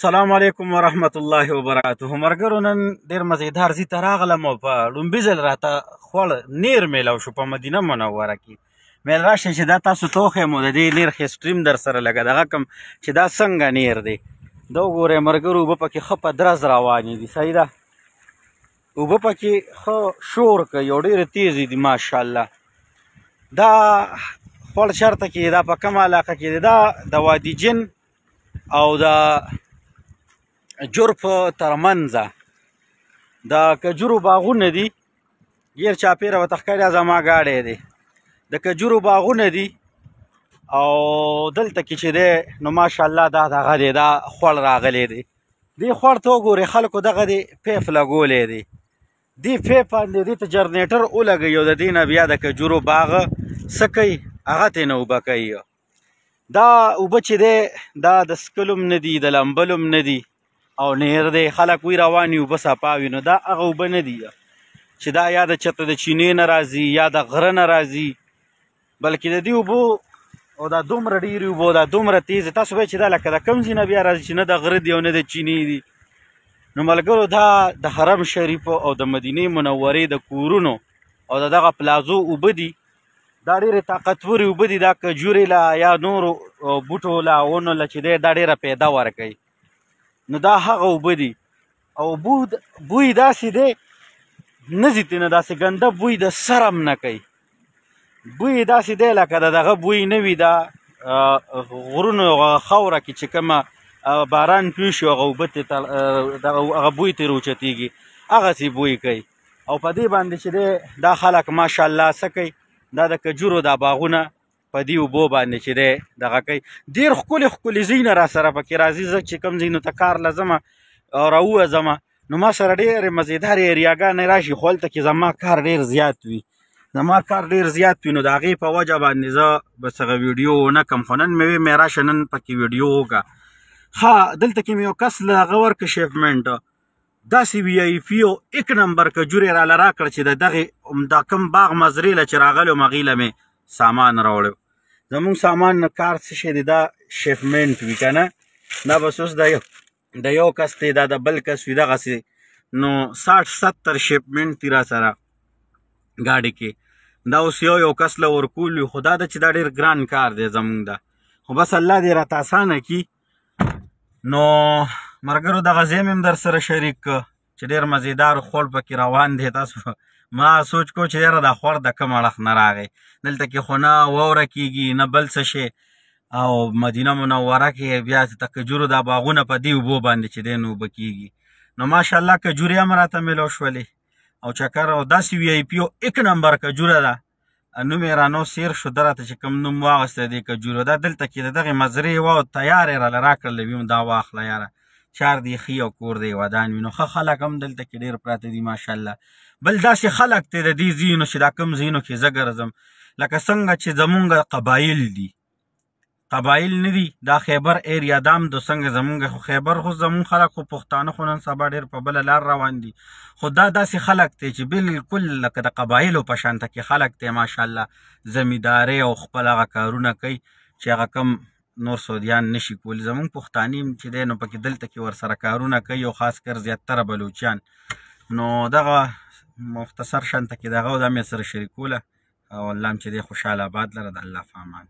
السلام علیکم ورحمت الله وبرکاته. مرګرو نن ډېر مزیدار ځای ته راغلم او په لومبي ځل راته خوړ نیر میلاو شو په مدینه منوره کې. میل راشئ چې دا تاسو ته وښیم د دې نیر هسټري هم در سره لږه دغه کم چې دا څنګه نیر دی. دا وګورئ مرګرو اوبه پکې ښه په درز روانې دي. صحیح ده، اوبه پکې ښه شور کوي او ډېرې تیزې دي ماشاءالله. دا خوړ چېرته کې دی؟ دا په کومه علاقه کې دی؟ دا د وادي جن او د جرف ترمنځه د کجورو باغونه دي. غیر چاپیره ورته ښکاري دا زما ګاډی دی. د کجورو باغونه دي او دلته کې چې دی نو ماشاءالله دا دغه دی، دا خوړ راغلی دی. دې خوړ ته وګورئ خلکو دغه دی پیپ لګولی دی. دې پیپ باندې دې ته جرنیټر ولګوي او د دې نه بیا د کجورو باغ څه کوي، هغه ترې نه اوبه کوي. دا اوبه چې دی دا د څښلو هم نه دي، د لمبلو هم نه دي او نهر دی. خلک وی روان وي اوبه صفا وي، نو دا هغه اوبه نه دي چې دا یا د چته د چینې نه راځي یا د غره نه راځي، بلکې د دې اوبو او دا دومره ډېرې اوبه دا دومره تیزې تاسو وایئ چې دا لکه د کوم ځای نه بیا راځي چې نه د غره دي او نه د چینې دي. نو ملګرو دا د حرم شریف او د مدینې منورې د کورونو او د دغه پلازو اوبه دي. دا ډېرې طاقتورې اوبه دي. دا کجورې له یا نورو بوټو له ونو له چې دی دا ډېره پیدا ورکوي. نو دا هغه اوبه دي او بوی داسې دی نه ځي ترېنه، داسې ګنده بوی د سر هم نه کوي. بوی داسې دی لکه د دغه بوی نه وي. دا غرونو خاوره کې چې کومه باران توی شي هغه اوبه هغه بوی ترې اوچتېږي، هغسې بوی کوي. او په دې باندې چې دی دا خلک ماشاءالله څه کوي، دا د کجورو دا باغونه په دې اوبو باندې چې دی دغه کوي. ډېر ښکلي ښکلي ځایونه را سره پکې راځي. زه چې کوم ځایونو ته کار له ځمه راووځمه نو ما سره ډېرې مزېدارې ایریاګانې راشي، خو هلته کې زما کار ډېر زیات وي. زما کار ډېر زیات وي نو د هغې په وجه باندې زه بس هغه ویډیو ونه کړم. خو نن مې وی مې راشه نن پکې ویډیو وکړه. ها دلته کې مې یو کس له هغه ورکړه شیفمنټ، داسې وي ای پي او ایک نمبر کجورې راله راکړه چې د دغې دا کوم باغ مزرې له چې راغلی وم هغې له مې سامان راوړی. زمونږ سامان نه کار څه شی دی، دا شیفمنټ وي که نه. دا بس اوس د یو کس دی، دا د بل کس وي دغسې. نو 60-70 شیفمنټ دي را سره ګاډي کې. دا اوس یو کس له ورکول وي، خو دا ده چې دا ډېر ګران کار دی زمونږ ده. خو بس الله دې راته اسانه کړي. نو مرګرو دغه ځای مې هم در سره شریک کړه چې ډېر مزېدار خوړ پکې روان دی. تاسو ما سوچ کو چې یاره دا خوړ د کوم اړخ نه راغی. دلته کې خو نه واوره کېږي نه بل څه شی، او مدینه منوره کې بیا د کجورو دا باغونه په دې اوبو باندې چې دی نو اوبه کېږي. نو ماشاءالله کجورې هم راته میلاو شولې او چکر او داسې وي ای پي او ایک نمبر کجوره ده. نوم یې رانو سیر شو، ده راته چې کوم نوم واغستی دې کجورو. دا دلته کې د دغې مزرې وه او تیار یې راله راکړله وي دا واخله یاره، چار دی ښي او کور دی ودان وي. نو ښه خلک هم دلته کې ډېر پراته دي ماشاءالله. بل داسې خلک دی د دې ځایونو چې دا کوم ځایونو کې زه ګرځم، لکه څنګه چې زمونږ قبایل دي، قبایل نه دي دا خیبر ایریا دا هم د څنګه زمونږ، خو خیبر خو زمونږ خلک خو پښتانه خو نن سبا ډېر په بله لار روان دي. خو دا داسې خلک دی چې بالکل لکه د قبایلو په شانته کې خلک دی ماشاءالله. زمیندارۍ او خپل هغه کارونه کوي چې هغه کم نور سعودیان نشي کولی. زمونږ پښتاني چې دی نو پکې دلته کې ورسره کارونه کوي او خاص کر زیاتره بلوچیان. نو دغه مختصر شانته کې دغه دا مې سره شریکوله او الله هم چې دی خوشحاله آباد لره. د الله په امان.